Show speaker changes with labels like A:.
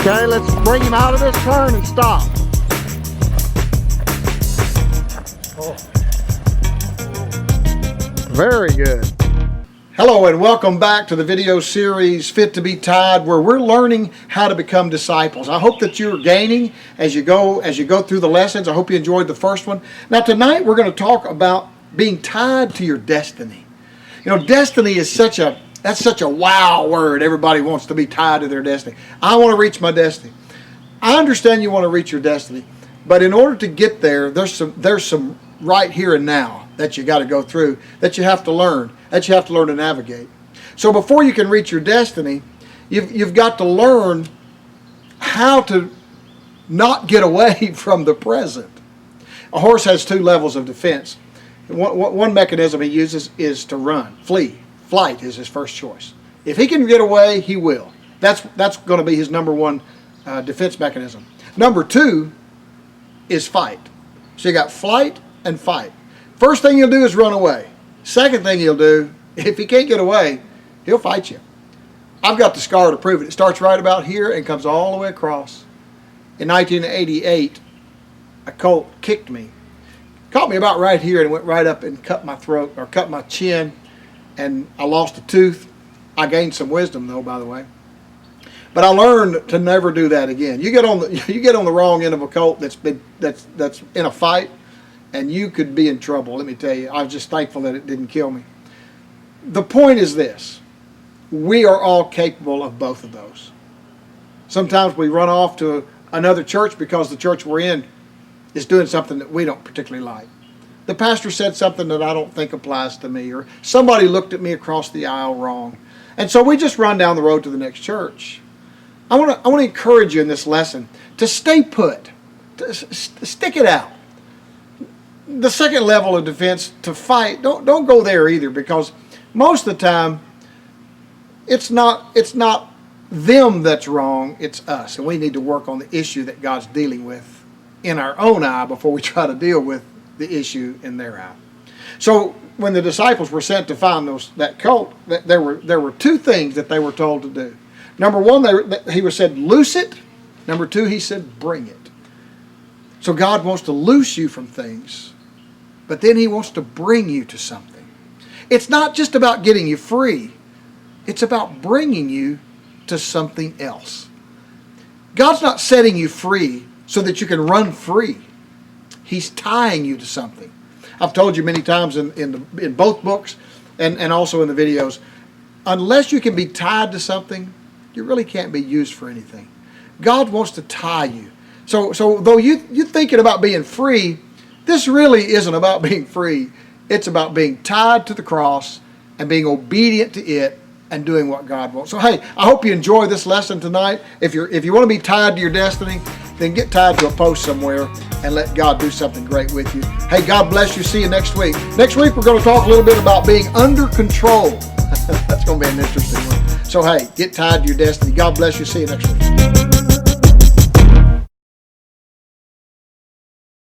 A: Okay, let's bring him out of this turn and stop. Very good. Hello and welcome back to the video series Fit to be Tied, where we're learning how to become disciples. I hope that you're gaining as you go through the lessons. I hope you enjoyed the first one. Now tonight we're going to talk about being tied to your destiny. You know, destiny is such a wow word. Everybody wants to be tied to their destiny. I want to reach my destiny. I understand you want to reach your destiny, but in order to get there, there's some right here and now that you got to go through, that you have to learn to navigate. So before you can reach your destiny, you've got to learn how to not get away from the present. A horse has two levels of defense. One mechanism he uses is to run, flee. Flight is his first choice. If he can get away, he will. That's going to be his number one defense mechanism. Number two is fight. So you got flight and fight. First thing he'll do is run away. Second thing he'll do, if he can't get away, he'll fight you. I've got the scar to prove it. It starts right about here and comes all the way across. In 1988, a colt kicked me. Caught me about right here and went right up and cut my throat, or cut my chin, and I lost a tooth. I gained some wisdom though, by the way. But I learned to never do that again. You get on the wrong end of a colt that's in a fight, and you could be in trouble. Let me tell you, I was just thankful that it didn't kill me. The point is this: we are all capable of both of those. Sometimes we run off to another church because the church we're in is doing something that we don't particularly like. The pastor said something that I don't think applies to me, or somebody looked at me across the aisle wrong. And so we just run down the road to the next church. I want to encourage you in this lesson to stay put, to stick it out. The second level of defense, to fight, don't go there either, because most of the time it's not them that's wrong, it's us. And we need to work on the issue that God's dealing with in our own eye before we try to deal with the issue in their eye. So when the disciples were sent to find that colt, there were two things that they were told to do. Number one, he was said, loose it. Number two, he said, bring it. So God wants to loose you from things, but then he wants to bring you to something. It's not just about getting you free. It's about bringing you to something else. God's not setting you free so that you can run free. He's tying you to something. I've told you many times in both books and also in the videos, unless you can be tied to something, you really can't be used for anything. God wants to tie you. So though you're thinking about being free, this really isn't about being free. It's about being tied to the cross and being obedient to it and doing what God wants. So hey, I hope you enjoy this lesson tonight. If you want to be tied to your destiny, then get tied to a post somewhere and let God do something great with you. Hey, God bless you. See you next week. Next week we're going to talk a little bit about being under control. That's going to be an interesting one. So hey, get tied to your destiny. God bless you. See you next week.